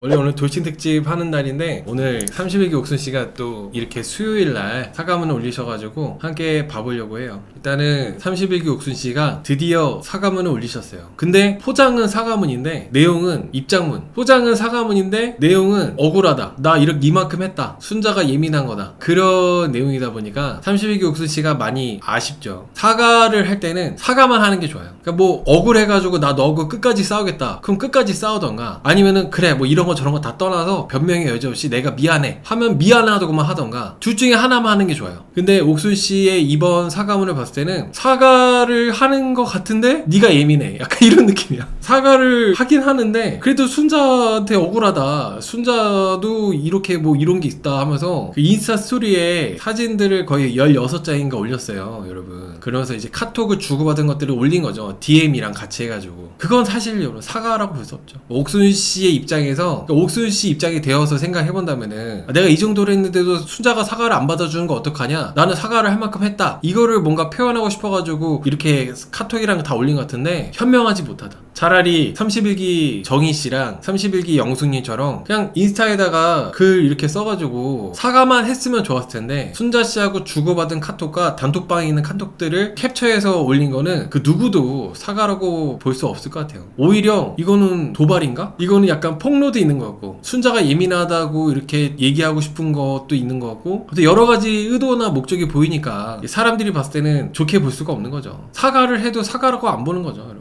원래 오늘 돌싱 특집 하는 날인데 오늘 31기 옥순씨가 또 이렇게 수요일날 사과문을 올리셔가지고 함께 봐보려고 해요. 일단은 31기 옥순씨가 드디어 사과문을 올리셨어요. 근데 포장은 사과문인데 내용은 입장문. 포장은 사과문인데 내용은 억울하다, 나 이만큼 했다, 순자가 예민한 거다, 그런 내용이다 보니까 31기 옥순씨가 많이 아쉽죠. 사과를 할 때는 사과만 하는 게 좋아요. 그러니까 뭐 억울해가지고 나 너하고 끝까지 싸우겠다, 그럼 끝까지 싸우던가, 아니면은 그래 뭐 이런 거 저런 거 다 떠나서 변명의 여지 없이 내가 미안해 하면 미안하다고만 하던가, 둘 중에 하나만 하는 게 좋아요. 근데 옥순씨의 이번 사과문을 봤을 때는 사과를 하는 것 같은데 네가 예민해, 약간 이런 느낌이야. 사과를 하긴 하는데 그래도 순자한테 억울하다, 순자도 이렇게 뭐 이런 게 있다 하면서 그 인스타 스토리에 사진들을 거의 16장인가 올렸어요, 여러분. 그러면서 이제 카톡을 주고받은 것들을 올린 거죠, DM이랑 같이 해가지고. 그건 사실 여러분 사과라고 볼 수 없죠. 옥순씨의 입장에서, 옥순씨 입장이 되어서 생각해본다면은 내가 이 정도로 했는데도 순자가 사과를 안 받아주는 거 어떡하냐, 나는 사과를 할 만큼 했다, 이거를 뭔가 표현하고 싶어가지고 이렇게 카톡이랑 다 올린 것 같은데 현명하지 못하다. 차라리 31기 정희씨랑 31기 영숙님처럼 그냥 인스타에다가 글 이렇게 써가지고 사과만 했으면 좋았을 텐데, 순자씨하고 주고받은 카톡과 단톡방에 있는 카톡들을 캡처해서 올린 거는 그 누구도 사과라고 볼 수 없을 것 같아요. 오히려 이거는 도발인가? 이거는 약간 폭로도 있는 것 같고, 순자가 예민하다고 이렇게 얘기하고 싶은 것도 있는 것 같고, 여러 가지 의도나 목적이 보이니까 사람들이 봤을 때는 좋게 볼 수가 없는 거죠. 사과를 해도 사과라고 안 보는 거죠, 여러분.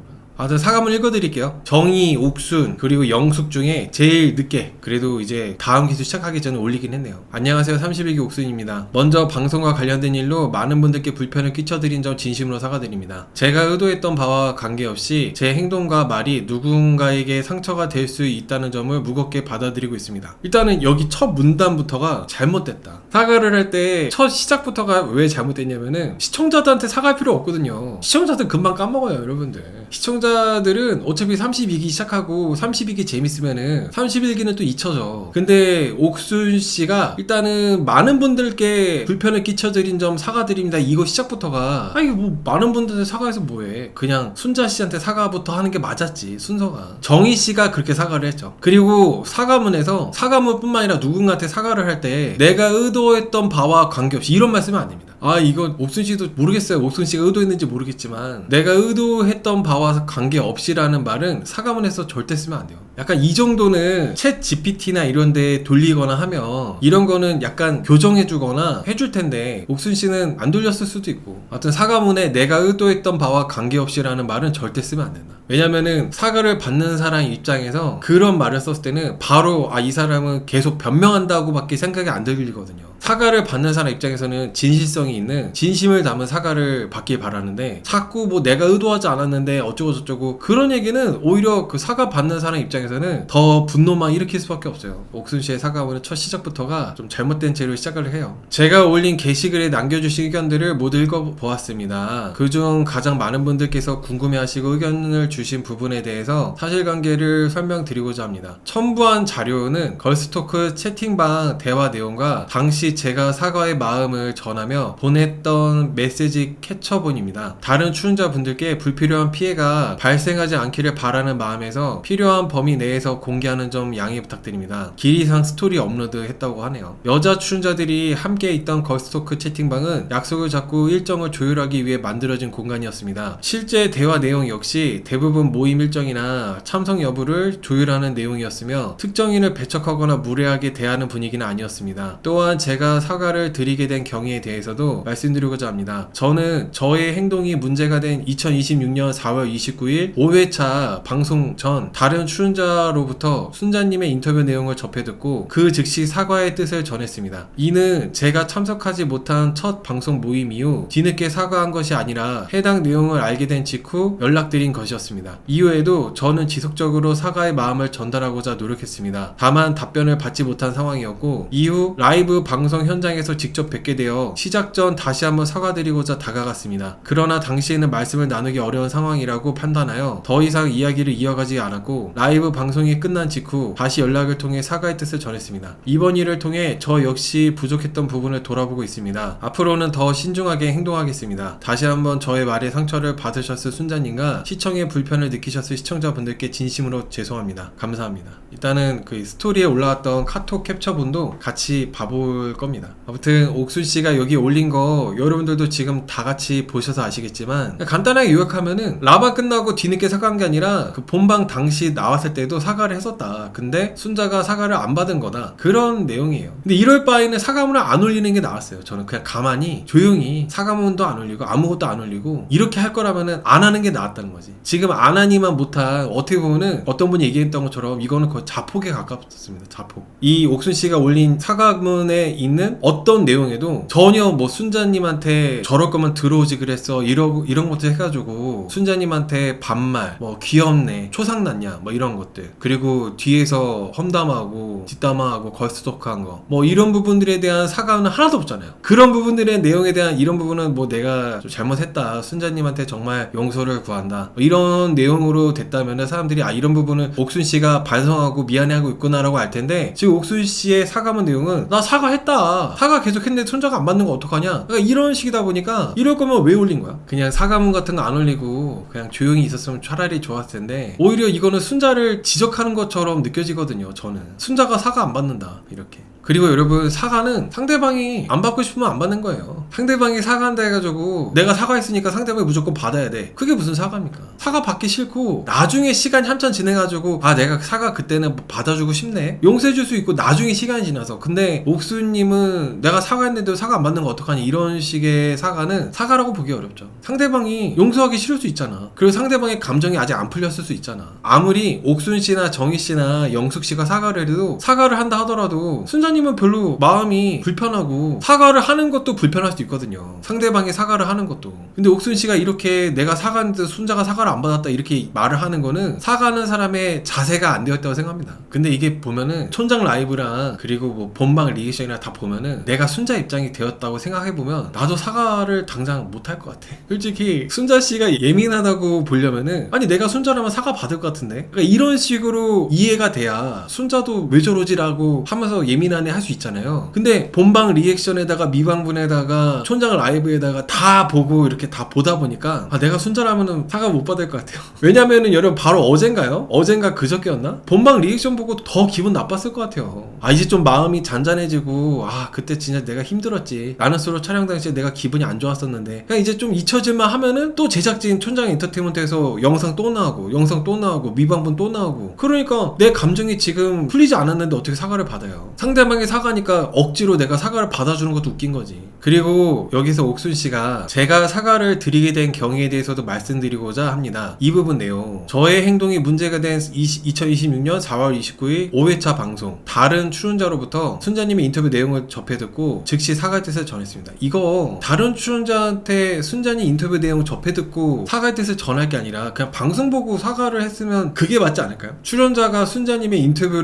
사과문 읽어드릴게요. 정희, 옥순, 그리고 영숙 중에 제일 늦게, 그래도 이제 다음 기수 시작하기 전에 올리긴 했네요. 안녕하세요, 31기 옥순입니다. 먼저 방송과 관련된 일로 많은 분들께 불편을 끼쳐드린 점 진심으로 사과드립니다. 제가 의도했던 바와 관계없이 제 행동과 말이 누군가에게 상처가 될 수 있다는 점을 무겁게 받아들이고 있습니다. 일단은 여기 첫 문단부터가 잘못됐다. 사과를 할 때 첫 시작부터가 왜 잘못됐냐면은 시청자들한테 사과할 필요 없거든요. 시청자들 금방 까먹어요, 여러분들. 시청자들은 어차피 32기 시작하고 32기 재밌으면은 31기는 또 잊혀져. 근데 옥순씨가 일단은 많은 분들께 불편을 끼쳐드린 점 사과드립니다, 이거 시작부터가, 아니 뭐 많은 분들한테 사과해서 뭐해, 그냥 순자씨한테 사과부터 하는 게 맞았지, 순서가. 정희씨가 그렇게 사과를 했죠. 그리고 사과문에서, 사과문뿐만 아니라 누군가한테 사과를 할 때 내가 의도했던 바와 관계없이 이런 말 쓰면 안 됩니다. 이건 옥순씨도 모르겠어요, 옥순씨가 의도했는지 모르겠지만 내가 의도했던 바와 관계없이라는 말은 사과문에서 절대 쓰면 안 돼요. 약간 이 정도는 챗 GPT나 이런 데 돌리거나 하면 이런 거는 약간 교정해주거나 해줄 텐데, 옥순씨는 안 돌렸을 수도 있고. 하여튼 사과문에 내가 의도했던 바와 관계없이라는 말은 절대 쓰면 안 된다. 왜냐면은 사과를 받는 사람 입장에서 그런 말을 썼을 때는 바로 이 사람은 계속 변명한다고 밖에 생각이 안 들리거든요. 사과를 받는 사람 입장에서는 진실성이 있는, 진심을 담은 사과를 받길 바라는데, 자꾸 뭐 내가 의도하지 않았는데 어쩌고 저쩌고 그런 얘기는 오히려 그 사과 받는 사람 입장에서는 더 분노만 일으킬 수밖에 없어요. 옥순씨의 사과문은 첫 시작부터가 좀 잘못된 채로 시작을 해요. 제가 올린 게시글에 남겨주신 의견들을 모두 읽어보았습니다. 그중 가장 많은 분들께서 궁금해하시고 의견을 주신 부분에 대해서 사실관계를 설명드리고자 합니다. 첨부한 자료는 걸스토크 채팅방 대화 내용과 당시 제가 사과의 마음을 전하며 보냈던 메시지 캡처본입니다. 다른 출연자분들께 불필요한 피해가 발생하지 않기를 바라는 마음에서 필요한 범위 내에서 공개하는 점 양해 부탁드립니다. 길이상 스토리 업로드 했다고 하네요. 여자 출연자들이 함께 있던 걸스토크 채팅방은 약속을 잡고 일정을 조율하기 위해 만들어진 공간이었습니다. 실제 대화 내용 역시 대부분 모임 일정이나 참석 여부를 조율하는 내용이었으며 특정인을 배척하거나 무례하게 대하는 분위기는 아니었습니다. 또한 제가 사과를 드리게 된 경위에 대해서도 말씀드리고자 합니다. 저는 저의 행동이 문제가 된 2026년 4월 29일 5회차 방송 전 다른 출연자로부터 순자님의 인터뷰 내용을 접해 듣고 그 즉시 사과의 뜻을 전했습니다. 이는 제가 참석하지 못한 첫 방송 모임 이후 뒤늦게 사과한 것이 아니라 해당 내용을 알게 된 직후 연락드린 것이었습니다. 이후에도 저는 지속적으로 사과의 마음을 전달하고자 노력했습니다. 다만 답변을 받지 못한 상황이었고, 이후 라이브 방송 현장에서 직접 뵙게 되어 시작 전 다시 한번 사과드리고자 다가갔습니다. 그러나 당시에는 말씀을 나누기 어려운 상황이라고 판단하여 더 이상 이야기를 이어가지 않았고 라이브 라이브 방송이 끝난 직후 다시 연락을 통해 사과의 뜻을 전했습니다. 이번 일을 통해 저 역시 부족했던 부분을 돌아보고 있습니다. 앞으로는 더 신중하게 행동하겠습니다. 다시 한번 저의 말에 상처를 받으셨을 순자님과 시청에 불편을 느끼셨을 시청자분들께 진심으로 죄송합니다. 감사합니다. 일단은 그 스토리에 올라왔던 카톡 캡처본도 같이 봐볼 겁니다. 아무튼 옥순씨가 여기 올린 거 여러분들도 지금 다 같이 보셔서 아시겠지만 간단하게 요약하면은 라방 끝나고 뒤늦게 사과한 게 아니라 그 본방 당시 나왔을 때도 사과를 했었다. 근데 순자가 사과를 안 받은 거다. 그런 내용이에요. 근데 이럴 바에는 사과문을 안 올리는 게 나았어요. 저는 그냥 가만히 조용히 사과문도 안 올리고 아무것도 안 올리고 이렇게 할 거라면은 안 하는 게 나았다는 거지. 지금 안 하니만 못한 어떻게 보면은 어떤 분이 얘기했던 것처럼 이거는 거의 자폭에 가깝습니다. 자폭. 이 옥순씨가 올린 사과문에 있는 어떤 내용에도 전혀 뭐 순자님한테 저럴 거면 들어오지 그랬어 이런 것들 해가지고 순자님한테 반말 뭐 귀엽네 초상났냐 뭐 이런 것들 그리고 뒤에서 험담하고 뒷담화하고 걸스토크한 거 뭐 이런 부분들에 대한 사과는 하나도 없잖아요. 그런 부분들의 내용에 대한 이런 부분은 뭐 내가 좀 잘못했다 순자님한테 정말 용서를 구한다 뭐 이런 내용으로 됐다면 사람들이 아 이런 부분은 옥순씨가 반성하고 미안해하고 있구나라고 알 텐데 지금 옥순씨의 사과문 내용은 나 사과했다 사과 계속 했는데 손자가 안 받는 거 어떡하냐 그러니까 이런 식이다 보니까 이럴 거면 왜 올린 거야? 그냥 사과문 같은 거 안 올리고 그냥 조용히 있었으면 차라리 좋았을 텐데 오히려 이거는 순자를 지적하는 것처럼 느껴지거든요. 저는 순자가 사과 안 받는다 이렇게. 그리고 여러분 사과는 상대방이 안 받고 싶으면 안 받는 거예요. 상대방이 사과한다 해가지고 내가 사과했으니까 상대방이 무조건 받아야 돼. 그게 무슨 사과입니까? 사과 받기 싫고 나중에 시간이 한참 지나가지고 아 내가 사과 그때는 받아주고 싶네 용서해줄 수 있고 나중에 시간이 지나서 근데 옥수님은 내가 사과했는데도 사과 안 받는 거 어떡하니 이런 식의 사과는 사과라고 보기 어렵죠. 상대방이 용서하기 싫을 수 있잖아. 그리고 상대방의 감정이 아직 안 풀렸을 수 있잖아. 아무리 옥순씨나 정희씨나 영숙씨가 사과를 해도 사과를 한다 하더라도 순자님은 별로 마음이 불편하고 사과를 하는 것도 불편할 수도 있거든요. 상대방이 사과를 하는 것도. 근데 옥순씨가 이렇게 내가 사과했는데 순자가 사과를 안 받았다 이렇게 말을 하는 거는 사과하는 사람의 자세가 안 되었다고 생각합니다. 근데 이게 보면은 촌장 라이브랑 그리고 뭐 본방 리액션이랑 다 보면은 내가 순자 입장이 되었다고 생각해보면 나도 사과를 당장 못할 것 같아. 솔직히 순자씨가 예민하다고 보려면은 아니 내가 순자라면 사과 받을 것 같은데 그러니까 이런 식으로 이해가 돼야 순자도 왜 저러지라고 하면서 예민한 할 수 있잖아요. 근데 본방 리액션에다가 미방분에다가 촌장 라이브에다가 다 보고 이렇게 다 보다 보니까 아 내가 순자라면은 사과 못 받을 것 같아요. 왜냐면은 여러분 바로 어젠가요? 어젠가 그저께였나? 본방 리액션 보고 더 기분 나빴을 것 같아요. 아 이제 좀 마음이 잔잔해지고 아 그때 진짜 내가 힘들었지. 나는 서로 촬영 당시에 내가 기분이 안 좋았었는데 그냥 이제 좀 잊혀질만 하면은 또 제작진 촌장 엔터테인먼트에서 영상 또 나오고 미방분 또 나오고 그러니까 내 감정이 지금 풀리지 않았는데 어떻게 사과를 받아요. 상대방이 사과니까 억지로 내가 사과를 받아주는 것도 웃긴 거지. 그리고 여기서 옥순씨가 제가 사과를 드리게 된 경위에 대해서도 말씀드리고자 합니다. 이 부분 내용 저의 행동이 문제가 된 2026년 4월 29일 5회차 방송 다른 출연자로부터 순자님의 인터뷰 내용을 접해 듣고 즉시 사과의 뜻을 전했습니다. 이거 다른 출연자한테 순자님 인터뷰 내용 접해 듣고 사과의 뜻을 전할 게 아니라 그냥 방송 보고 사과를 했으면 그게 맞지 않을까요? 출연자가 순자님의 인터뷰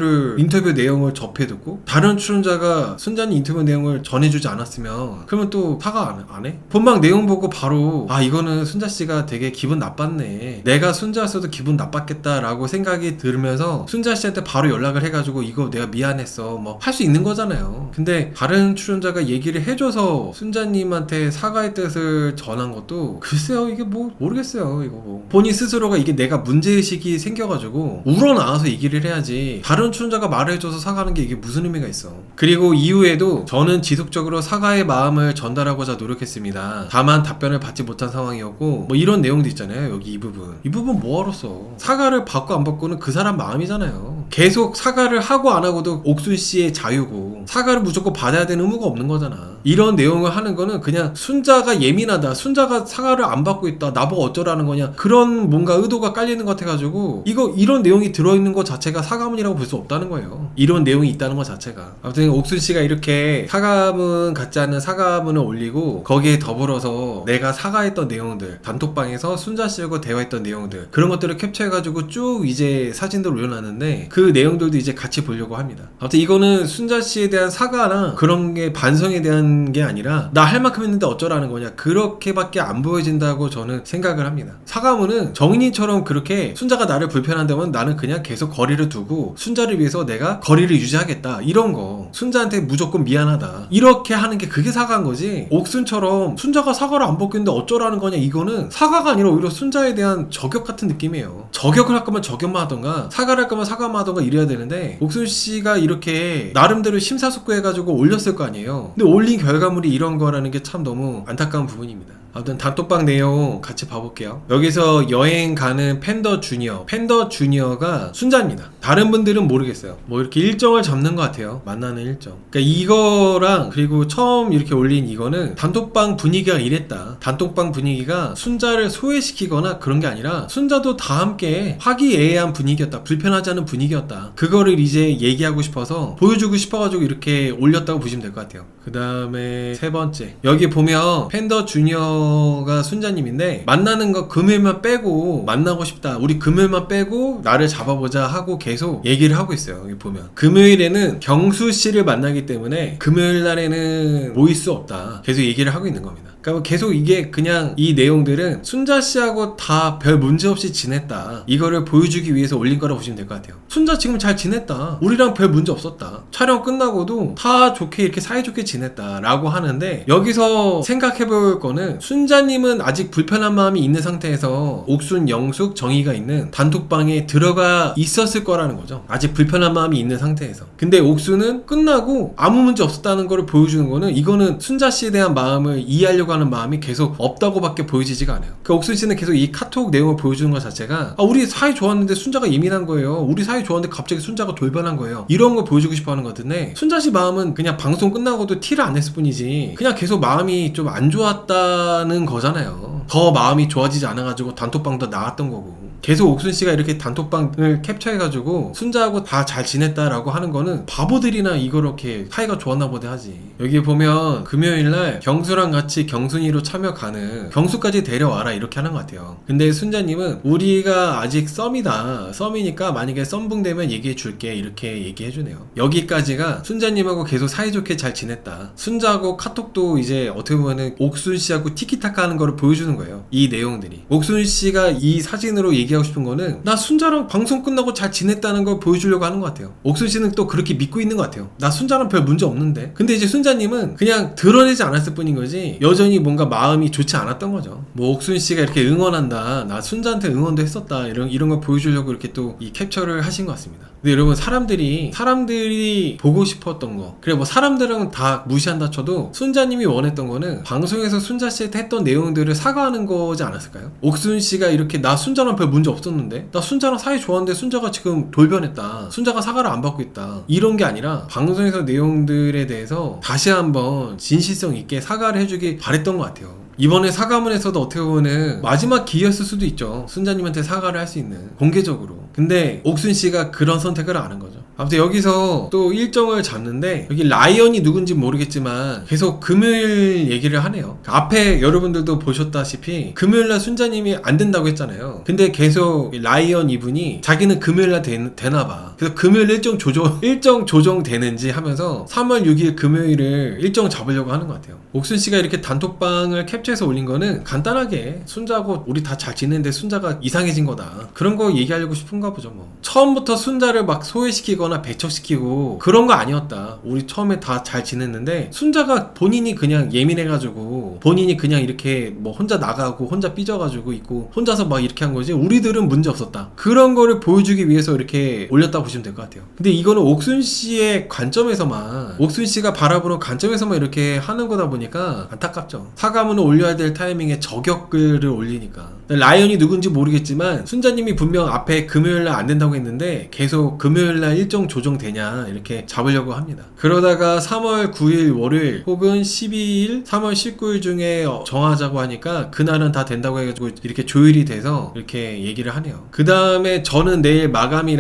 내용을 접해 듣고 다른 출연자가 순자님 인터뷰 내용을 전해주지 않았으면 그러면 또 사과 안 해? 본방 내용 보고 바로 아 이거는 순자씨가 되게 기분 나빴네 내가 순자였어도 기분 나빴겠다라고 생각이 들면서 순자씨한테 바로 연락을 해가지고 이거 내가 미안했어 뭐 할 수 있는 거잖아요. 근데 다른 출연자가 얘기를 해줘서 순자님한테 사과의 뜻을 전한 것도 글쎄요 이게 뭐 모르겠어요. 이거 뭐 본인 스스로가 이게 내가 문제의식이 생겨가지고 우러나와서 얘기를 해야지 다른 출연자가 말을 해줘서 사과하는 게 이게 무슨 의미가 있어. 그리고 이후에도 저는 지속적으로 사과의 마음을 전달하고자 노력했습니다. 다만 답변을 받지 못한 상황이었고 뭐 이런 내용도 있잖아요. 여기 이 부분 뭐하러 써. 사과를 받고 안 받고는 그 사람 마음이잖아요. 계속 사과를 하고 안 하고도 옥순씨의 자유고 사과를 무조건 받아야 되는 의무가 없는 거잖아. 이런 내용을 하는 거는 그냥 순자가 예민하다 순자가 사과를 안 받고 있다 나보고 어쩌라는 거냐 그런 뭔가 의도가 깔리는 것 같아가지고 이런 내용이 들어있는 것 자체가 사과문이라고 볼 수 없다는 거예요. 이런 내용이 있다는 것 자체가. 아무튼 옥순씨가 이렇게 사과문 같지 않은 사과문을 올리고 거기에 더불어서 내가 사과했던 내용들 단톡방에서 순자씨하고 대화했던 내용들 그런 것들을 캡처해가지고 쭉 이제 사진들 올려놨는데 그 내용들도 이제 같이 보려고 합니다. 아무튼 아무튼 이거는 순자 씨에 대한 사과나 그런 게 반성에 대한 게 아니라 나 할 만큼 했는데 어쩌라는 거냐, 그렇게밖에 안 보여진다고 저는 생각을 합니다. 사과문은 정인이처럼 그렇게 순자가 나를 불편한다면 나는 그냥 계속 거리를 두고 순자를 위해서 내가 거리를 유지하겠다, 이런 거, 순자한테 무조건 미안하다, 이렇게 하는 게 그게 사과인 거지. 옥순처럼 순자가 사과를 안 받겠는데 어쩌라는 거냐, 이거는 사과가 아니라 오히려 순자에 대한 저격 같은 느낌이에요. 저격을 할 거면 저격만 하던가 사과를 할 거면 사과만 하던가 이래야 되는데, 옥순 씨가 이렇게 나름대로 심사숙고해가지고 올렸을 거 아니에요. 근데 올린 결과물이 이런 거라는 게 참 너무 안타까운 부분입니다. 아무튼 단톡방 내용 같이 봐볼게요. 여기서 여행 가는 팬더 주니어가 순자입니다. 다른 분들은 모르겠어요. 뭐 이렇게 일정을 잡는 것 같아요. 만나는 일정. 그러니까 이거랑 그리고 처음 이렇게 올린 이거는 단톡방 분위기가 이랬다, 단톡방 분위기가 순자를 소외시키거나 그런 게 아니라 순자도 다 함께 화기애애한 분위기였다, 불편하지 않은 분위기였다, 그거를 이제 얘기하고 싶어서 보여주고 싶어가지고 이렇게 올렸다고 보시면 될 것 같아요. 그 다음에 세 번째, 여기 보면 팬더 주니어가 순자님인데, 만나는 거 금요일만 빼고 만나고 싶다, 우리 금요일만 빼고 나를 잡아보자 하고 계속 얘기를 하고 있어요. 여기 보면 금요일에는 경수 씨를 만나기 때문에 금요일 날에는 모일 수 없다, 계속 얘기를 하고 있는 겁니다. 그러니까 계속 이게 그냥 이 내용들은 순자 씨하고 다 별 문제 없이 지냈다, 이거를 보여주기 위해서 올린 거라고 보시면 될 것 같아요. 순자 지금 잘 지냈다, 우리랑 별 문제 없었다, 촬영 끝나고도 다 좋게 이렇게 사이좋게 지냈다 라고 하는데, 여기서 생각해볼 거는 순자님은 아직 불편한 마음이 있는 상태에서 옥순, 영숙, 정희가 있는 단톡방에 들어가 있었을 거라는 거죠. 아직 불편한 마음이 있는 상태에서. 근데 옥순은 끝나고 아무 문제 없었다는 걸 보여주는 거는, 이거는 순자 씨에 대한 마음을 이해하려고 하는 마음이 계속 없다고 밖에 보여지지가 않아요. 그 옥순 씨는 계속 이 카톡 내용을 보여주는 것 자체가, 우리 사이 좋았는데 순자가 예민한 거예요, 우리 사이 좋았는데 갑자기 순자가 돌변한 거예요, 이런 걸 보여주고 싶어 하는 것 같은데, 순자 씨 마음은 그냥 방송 끝나고도 티를 안 냈을 뿐이지 그냥 계속 마음이 좀 안 좋았다는 거잖아요. 더 마음이 좋아지지 않아가지고 단톡방도 나왔던 거고. 계속 옥순 씨가 이렇게 단톡방을 캡처해가지고 순자하고 다 잘 지냈다라고 하는 거는 바보들이나 이렇게 사이가 좋았나 보다 하지. 여기 보면 금요일날 경수랑 같이 경순이로 참여 가는, 경수까지 데려와라, 이렇게 하는 것 같아요. 근데 순자님은 우리가 아직 썸이니까 만약에 썸붕되면 얘기해 줄게, 이렇게 얘기해 주네요. 여기까지가 순자님하고 계속 사이좋게 잘 지냈다, 순자하고 카톡도 이제 어떻게 보면은 옥순 씨하고 티키타카 하는 거를 보여주는 거예요. 이 내용들이. 옥순 씨가 이 사진으로 얘기하고 싶은 거는 나 순자랑 방송 끝나고 잘 지냈다는 걸 보여주려고 하는 것 같아요. 옥순 씨는 또 그렇게 믿고 있는 것 같아요. 나 순자랑 별 문제 없는데. 근데 이제 순자님은 그냥 드러내지 않았을 뿐인 거지 여전히 뭔가 마음이 좋지 않았던 거죠. 뭐 옥순 씨가 이렇게 응원한다, 나 순자한테 응원도 했었다, 이런 걸 보여주려고 이렇게 또 이 캡처를 하신 것 같습니다. 근데 여러분, 사람들이 보고 싶었던 거, 그래 뭐 사람들은 다 무시한다 쳐도 순자님이 원했던 거는 방송에서 순자 씨한테 했던 내용들을 사과하는 거지 않았을까요? 옥순 씨가 이렇게 나 순자랑 별 문제 없었는데, 나 순자랑 사이 좋았는데 순자가 지금 돌변했다, 순자가 사과를 안 받고 있다, 이런 게 아니라 방송에서 내용들에 대해서 다시 한번 진실성 있게 사과를 해주기 바랬던 것 같아요. 이번에 사과문에서도 어떻게 보면은 마지막 기회였을 수도 있죠, 순자님한테 사과를 할 수 있는, 공개적으로. 근데 옥순 씨가 그런 선택을 안 한 거죠. 아무튼 여기서 또 일정을 잡는데, 여기 라이언이 누군지 모르겠지만 계속 금요일 얘기를 하네요. 앞에 여러분들도 보셨다시피 금요일날 순자님이 안 된다고 했잖아요. 근데 계속 라이언 이분이 자기는 금요일날 되나봐. 그래서 금요일 일정 조정되는지 하면서 3월 6일 금요일을 일정 잡으려고 하는 것 같아요. 옥순 씨가 이렇게 단톡방을 캡처해서 올린 거는 간단하게 순자하고 우리 다 잘 지내는데 순자가 이상해진 거다, 그런 거 얘기하려고 싶은가 보죠. 뭐 처음부터 순자를 막 소외시키거나 배척시키고 그런 거 아니었다, 우리 처음에 다 잘 지냈는데 순자가 본인이 그냥 예민해가지고 본인이 그냥 이렇게 뭐 혼자 나가고 혼자 삐져가지고 있고 혼자서 막 이렇게 한 거지, 우리들은 문제 없었다, 그런 거를 보여주기 위해서 이렇게 올렸다고 보시면 될 것 같아요. 근데 이거는 옥순 씨의 관점에서만, 옥순 씨가 바라보는 관점에서만 이렇게 하는 거다 보니까 안타깝죠. 사과문을 올려야 될 타이밍에 저격글을 올리니까. 라이언이 누군지 모르겠지만 순자님이 분명 앞에 금요일날 안 된다고 했는데 계속 금요일날 일정 조정되냐 이렇게 잡으려고 합니다. 그러다가 3월 9일 월요일 혹은 12일 3월 19일 중에 정하자고 하니까 그날은 다 된다고 해가지고 이렇게 조율이 돼서 이렇게 얘기를 하네요. 그 다음에 저는 내일 마감이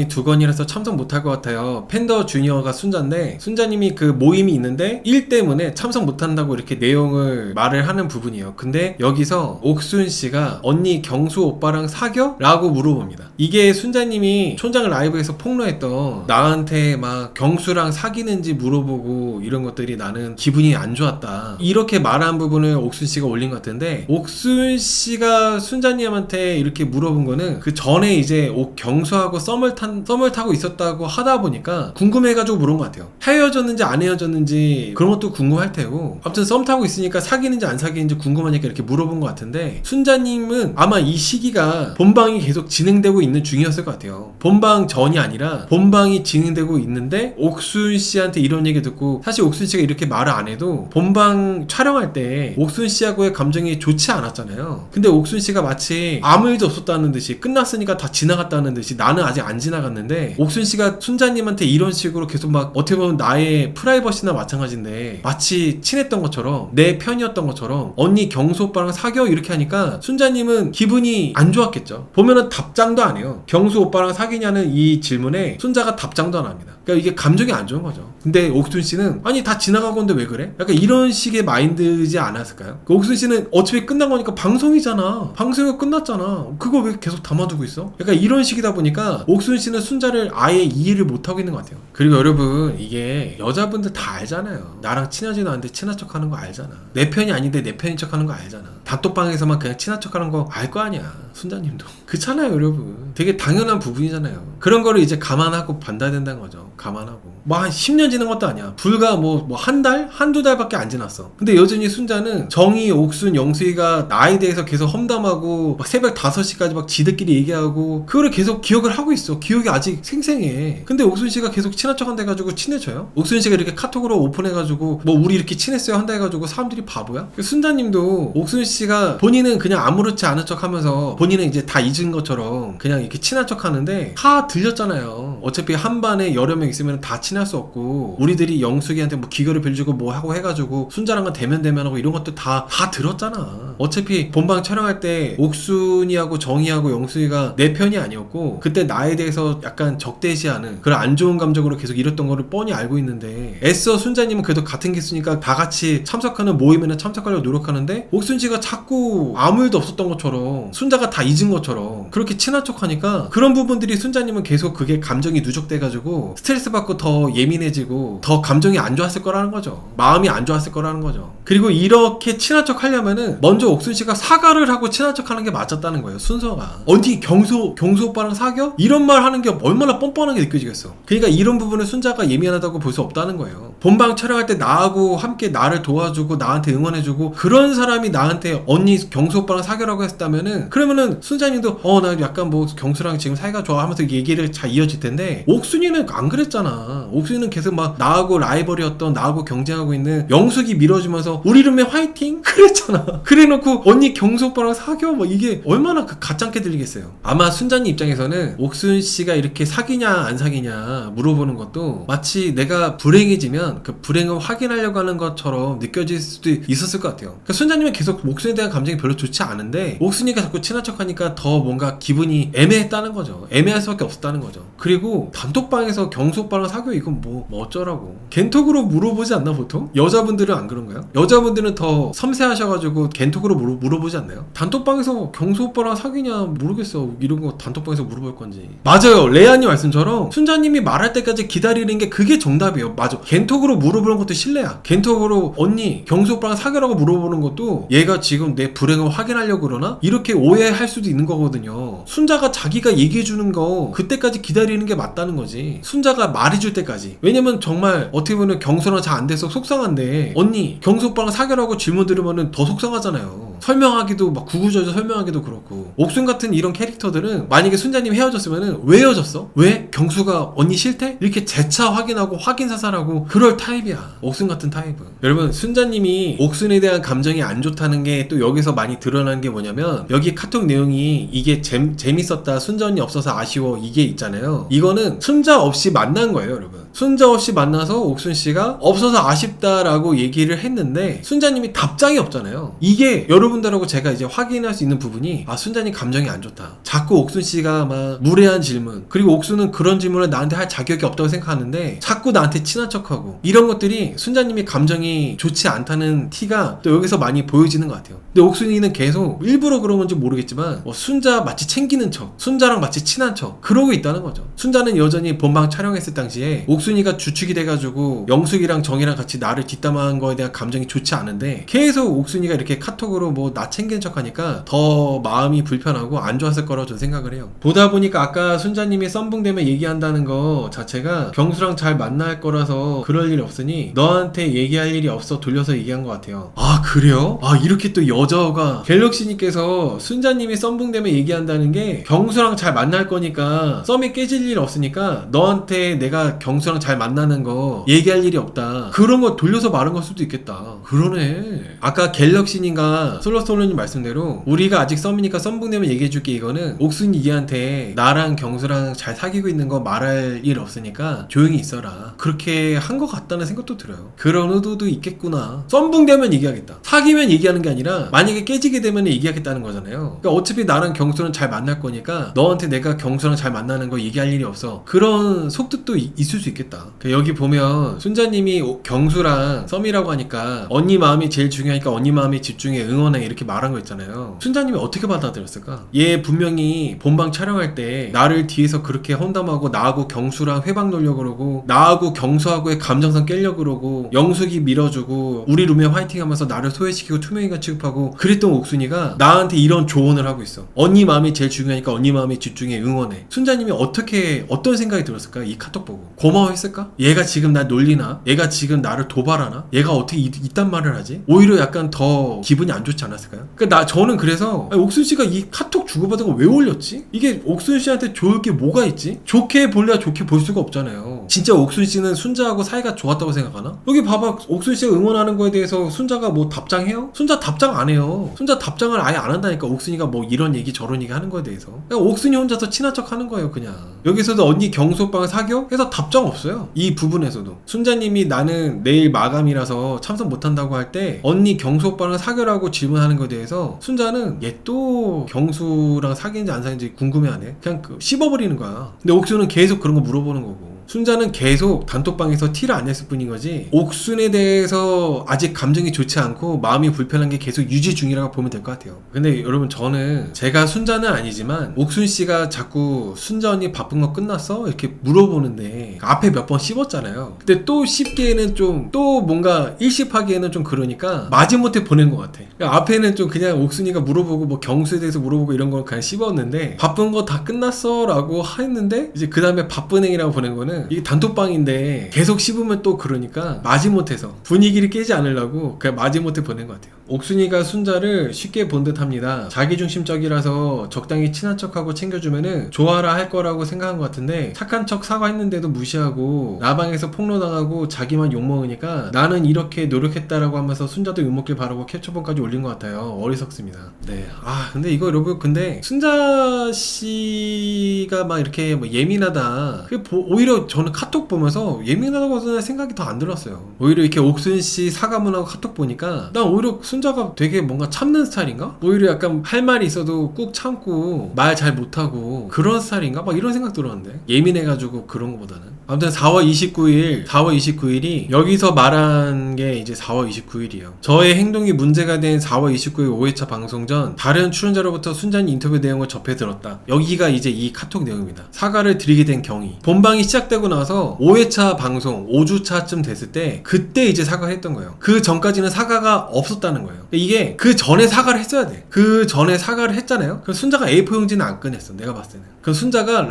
두 건이라서 참석 못할 것 같아요. 팬더 주니어가 순자인데, 순자님이 그 모임이 있는데 일 때문에 참석 못한다고 이렇게 내용을 말을 하는 부분이에요. 근데 여기서 옥순 씨가 언니 경수 오빠랑 사겨? 라고 물어봅니다. 이게 순자님이 촌장 라이브 라이브에서 폭로했던 나한테 막 경수랑 사귀는지 물어보고 이런 것들이 나는 기분이 안 좋았다, 이렇게 말한 부분을 옥순씨가 올린 것 같은데, 옥순씨가 순자님한테 이렇게 물어본 거는 그 전에 이제 경수하고 썸을 타고 있었다고 하다 보니까 궁금해가지고 물은 것 같아요. 헤어졌는지 안 헤어졌는지 그런 것도 궁금할 테고, 아무튼 썸 타고 있으니까 사귀는지 안 사귀는지 궁금하니까 이렇게 물어본 것 같은데, 순자님은 아마 이 시기가 본방이 계속 진행되고 있는 중이었을 것 같아요. 본방 전이 아니라 본방이 진행되고 있는데 옥순씨한테 이런 얘기 듣고, 사실 옥순씨가 이렇게 말을 안 해도 본방 촬영할 때 옥순씨하고의 감정이 좋지 않았잖아요. 근데 옥순씨가 마치 아무 일도 없었다는 듯이, 끝났으니까 다 지나갔다는 듯이, 나는 아직 안 지나갔는데 옥순씨가 순자님한테 이런 식으로 계속 막 어떻게 보면 나의 프라이버시나 마찬가지인데 마치 친했던 것처럼, 내 편이었던 것처럼 언니 경수 오빠랑 사겨 이렇게 하니까 순자님은 기분이 안 좋았겠죠. 보면은 답장도 안 해요. 경수 오빠랑 사귀냐는 이 질문에 순자가 답장도 안 합니다. 그러니까 이게 감정이 안 좋은 거죠. 근데 옥순씨는 아니 다 지나가건데 왜 그래? 약간 이런 식의 마인드지 않았을까요? 옥순씨는 어차피 끝난 거니까 방송이잖아, 방송이 끝났잖아, 그거 왜 계속 담아두고 있어? 약간 이런 식이다 보니까 옥순씨는 순자를 아예 이해를 못하고 있는 것 같아요. 그리고 여러분, 이게 여자분들 다 알잖아요. 나랑 친하지도 않은데 친한 척 하는 거 알잖아. 내 편이 아닌데 내 편인 척 하는 거 알잖아. 단톡방에서만 그냥 친한 척 하는 거 알 거 아니야, 순자님도. 그렇잖아요 여러분. 되게 당연한 부분이잖아요. 그런 거를 이제 감안하고 반다야 된다는 거죠. 감안하고. 뭐 한 10년 지난 것도 아니야. 불과 뭐 한 달? 한두 달밖에 안 지났어. 근데 여전히 순자는 정희, 옥순, 영수이가 나에 대해서 계속 험담하고 막 새벽 5시까지 막 지들끼리 얘기하고 그거를 계속 기억을 하고 있어. 기억이 아직 생생해. 근데 옥순씨가 계속 친한 척 한다 해가지고 친해져요? 옥순씨가 이렇게 카톡으로 오픈해가지고 뭐 우리 이렇게 친했어요 한다 해가지고 사람들이 바보야? 순자님도 옥순씨가 본인은 그냥 아무렇지 않은 척 하면서 본인은 이제 다 잊은 것처럼 그냥 이렇게 친한 척 하는데 다 들렸잖아요. 어차피 한 반에 여러 명 있으면 다 친할 수 없고, 우리들이 영숙이한테 뭐 기교를 빌주고 뭐 하고 해가지고 순자랑은 대면하고 이런 것도 다 들었잖아. 어차피 본방 촬영할 때 옥순이하고 정희하고 영숙이가 내 편이 아니었고, 그때 나에 대해서 약간 적대시하는 그런 안 좋은 감정으로 계속 이랬던 거를 뻔히 알고 있는데, 애써 순자님은 그래도 같은 기수니까 다 같이 참석하는 모임에는 참석하려고 노력하는데, 옥순씨가 자꾸 아무 일도 없었던 것처럼, 순자가 다 잊은 것처럼 그렇게 친한 척 하니까, 그런 부분들이 순자님은 계속 그게 감정이 누적돼가지고 스트레스 받고 더 예민해지고 더 감정이 안 좋았을 거라는 거죠. 마음이 안 좋았을 거라는 거죠. 그리고 이렇게 친한 척 하려면은 먼저 옥순씨가 사과를 하고 친한 척 하는 게 맞았다는 거예요. 순서가. 언니 경수 오빠랑 사겨? 이런 말 하는 게 얼마나 뻔뻔하게 느껴지겠어. 그러니까 이런 부분은 순자가 예민하다고 볼 수 없다는 거예요. 본방 촬영할 때 나하고 함께 나를 도와주고 나한테 응원해주고 그런 사람이 나한테 언니 경수 오빠랑 사귀라고 했다면은, 그러면은 순자님도 나 약간 뭐 경수랑 지금 사이가 좋아 하면서 얘기를 잘 이어질 텐데, 옥순이는 안 그랬잖아. 옥순이는 계속 막 나하고 라이벌이었던, 나하고 경쟁하고 있는 영숙이 밀어주면서 우리 룸메 화이팅 그랬잖아. 그래놓고 언니 경수 오빠랑 사겨, 뭐 이게 얼마나 가짠게 들리겠어요. 아마 순자님 입장에서는 옥순씨가 이렇게 사귀냐 안 사귀냐 물어보는 것도 마치 내가 불행해지면 그 불행을 확인하려고 하는 것처럼 느껴질 수도 있었을 것 같아요. 그러니까 순자님은 계속 옥순에 대한 감정이 별로 좋지 않은데, 옥순이가 자꾸 친한 척하니까 더 뭔가 기분이 애매했다는 거죠. 애매할 수밖에 없었다는 거죠. 그리고 단톡방에서 경수 오빠랑 사귀어 이건 뭐 어쩌라고. 겐톡으로 물어보지 않나 보통? 여자분들은 안 그런가요? 여자분들은 더 섬세하셔가지고 겐톡으로 물어보지 않나요? 단톡방에서 경수 오빠랑 사귀냐 모르겠어, 이런 거 단톡방에서 물어볼 건지. 맞아요, 레아님 말씀처럼 순자님이 말할 때까지 기다리는 게 그게 정답이에요. 맞아, 겐톡으로 물어보는 것도 실례야. 겐톡으로 언니 경수 오빠랑 사귀라고 물어보는 것도 얘가 지금 내 불행을 확인하려고 그러나? 이렇게 오해할 수도 있는 거거든요. 순자가 자기가 얘기해주는 거 그때까지 기다리는 게 맞다는 거지, 순자가 말해줄 때까지. 왜냐면 정말 어떻게 보면 경수랑 잘 안 돼서 속상한데 언니 경수 오빠랑 사귀라고 질문 들으면 더 속상하잖아요. 설명하기도 막 구구절절 설명하기도 그렇고. 옥순 같은 이런 캐릭터들은 만약에 순자님 헤어졌으면은 왜 헤어졌어? 왜? 경수가 언니 싫대? 이렇게 재차 확인하고 확인사살하고 그럴 타입이야, 옥순 같은 타입은. 여러분, 순자님이 옥순에 대한 감정이 안 좋다는 게 또 여기서 많이 드러난 게 뭐냐면, 여기 카톡 내용이 이게 재밌었다, 순자 언니 없어서 아쉬워, 이게 있잖아요. 이거는 순자 없이 만난 거예요 여러분. 순자 없이 만나서 옥순씨가 없어서 아쉽다라고 얘기를 했는데 순자님이 답장이 없잖아요. 이게 여러분 여러분들하고 제가 이제 확인할 수 있는 부분이 순자님 감정이 안 좋다. 자꾸 옥순씨가 막 무례한 질문, 그리고 옥순은 그런 질문을 나한테 할 자격이 없다고 생각하는데 자꾸 나한테 친한 척하고, 이런 것들이 순자님이 감정이 좋지 않다는 티가 또 여기서 많이 보여지는 것 같아요. 근데 옥순이는 계속 일부러 그런 건지 모르겠지만 순자 마치 챙기는 척, 순자랑 마치 친한 척 그러고 있다는 거죠. 순자는 여전히 본방 촬영했을 당시에 옥순이가 주축이 돼가지고 영숙이랑 정이랑 같이 나를 뒷담화한 거에 대한 감정이 좋지 않은데 계속 옥순이가 이렇게 카톡으로 뭐 나 챙기는 척 하니까 더 마음이 불편하고 안 좋았을 거라고 저는 생각을 해요. 보다 보니까 아까 순자님이 썸붕대면 얘기한다는 거 자체가 경수랑 잘 만날 거라서 그럴 일 없으니 너한테 얘기할 일이 없어 돌려서 얘기한 것 같아요. 그래요? 이렇게 또 여자가 갤럭시님께서 순자님이 썸붕대면 얘기한다는 게 경수랑 잘 만날 거니까 썸이 깨질 일 없으니까 너한테 내가 경수랑 잘 만나는 거 얘기할 일이 없다, 그런 거 돌려서 말한 걸 수도 있겠다. 그러네. 아까 갤럭시님과 솔로솔로님 말씀대로 우리가 아직 썸이니까 썸붕대면 얘기해줄게, 이거는 옥순이한테 나랑 경수랑 잘 사귀고 있는 거 말할 일 없으니까 조용히 있어라, 그렇게 한 것 같다는 생각도 들어요. 그런 의도도 있겠구나. 썸붕대면 얘기하겠다, 사귀면 얘기하는 게 아니라 만약에 깨지게 되면 얘기하겠다는 거잖아요. 그러니까 어차피 나랑 경수는 잘 만날 거니까 너한테 내가 경수랑 잘 만나는 거 얘기할 일이 없어, 그런 속뜻도 있을 수 있겠다. 그러니까 여기 보면 순자님이 경수랑 썸이라고 하니까 언니 마음이 제일 중요하니까 언니 마음에 집중해, 응원해, 이렇게 말한 거 있잖아요. 순자님이 어떻게 받아들였을까? 얘 분명히 본방 촬영할 때 나를 뒤에서 그렇게 험담하고 나하고 경수랑 회방 놀려고 그러고 나하고 경수하고의 감정선 깨려고 그러고 영숙이 밀어주고 우리 룸에 화이팅 하면서 나를 소외시키고 투명인간 취급하고 그랬던 옥순이가 나한테 이런 조언을 하고 있어. 언니 마음이 제일 중요하니까 언니 마음에 집중해, 응원해. 순자님이 어떤 생각이 들었을까? 이 카톡 보고 고마워했을까? 얘가 지금 날 놀리나? 얘가 지금 나를 도발하나? 얘가 어떻게 이딴 말을 하지? 오히려 약간 더 기분이 안 좋지 않았을까요? 그러니까 저는 그래서 옥순씨가 이 카톡 주고받은 거 왜 올렸지? 이게 옥순씨한테 좋을 게 뭐가 있지? 좋게 볼래야 좋게 볼 수가 없잖아요. 진짜 옥순씨는 순자하고 사이가 좋았다고 생각하나? 여기 봐봐, 옥순씨가 응원하는 거에 대해서 순자가 뭐 답장해요? 순자 답장 안 해요. 순자 답장을 아예 안 한다니까. 옥순이가 뭐 이런 얘기 저런 얘기 하는 거에 대해서 그냥 옥순이 혼자서 친한 척 하는 거예요. 그냥 여기서도 언니 경수 오빠가 사겨? 해서 답장 없어요. 이 부분에서도 순자님이 나는 내일 마감이라서 참석 못한다고 할 때 언니 경수 오빠랑 사겨라고 질문하는 거에 대해서 순자는 얘 또 경수랑 사귀는지 안 사귀는지 궁금해하네. 그냥 씹어버리는 거야. 근데 옥순은 계속 그런 거 물어보는 거고, 순자는 계속 단톡방에서 티를 안 냈을 뿐인 거지 옥순에 대해서 아직 감정이 좋지 않고 마음이 불편한 게 계속 유지 중이라고 보면 될 것 같아요. 근데 여러분, 저는 제가 순자는 아니지만 옥순씨가 자꾸 순자 언니 바쁜 거 끝났어? 이렇게 물어보는데 앞에 몇 번 씹었잖아요. 근데 또 씹기에는 좀 또 뭔가 일십하기에는 좀 그러니까 마지못해 보낸 것 같아. 그러니까 앞에는 좀 그냥 옥순이가 물어보고 뭐 경수에 대해서 물어보고 이런 건 그냥 씹었는데 바쁜 거 다 끝났어? 라고 했는데 이제 그 다음에 바쁜 행이라고 보낸 거는 이게 단톡방인데 계속 씹으면 또 그러니까 마지못해서 분위기를 깨지 않으려고 그냥 마지못해 보낸 것 같아요. 옥순이가 순자를 쉽게 본 듯 합니다. 자기중심적이라서 적당히 친한 척하고 챙겨주면은 좋아라 할 거라고 생각한 것 같은데 착한 척 사과했는데도 무시하고 나방에서 폭로당하고 자기만 욕먹으니까 나는 이렇게 노력했다라고 하면서 순자도 욕먹길 바라고 캡처본까지 올린 것 같아요. 어리석습니다. 네. 근데 이거 여러분, 근데 순자 씨가 막 이렇게 뭐 예민하다, 오히려 저는 카톡 보면서 예민하다고 생각이 더 안 들었어요. 오히려 이렇게 옥순 씨 사과문하고 카톡 보니까 난 오히려 순자가 되게 뭔가 참는 스타일인가? 오히려 약간 할 말이 있어도 꾹 참고 말 잘 못하고 그런 스타일인가? 막 이런 생각 들었는데 예민해가지고 그런 거보다는. 아무튼 4월 29일이 여기서 말한 게 이제 4월 29일이에요. 저의 행동이 문제가 된 4월 29일 5회차 방송 전 다른 출연자로부터 순자님 인터뷰 내용을 접해 들었다. 여기가 이제 이 카톡 내용입니다. 사과를 드리게 된 경위. 본방이 시작되고 나서 5회차 방송 5주차쯤 됐을 때 그때 이제 사과를 했던 거예요. 그 전까지는 사과가 없었다는 거예요. 이게 그 전에 사과를 했어야 돼. 그 전에 사과를 했잖아요. 그럼 순자가 A4 용지는 안 꺼냈어. 내가 봤을 때는. 그럼 순자가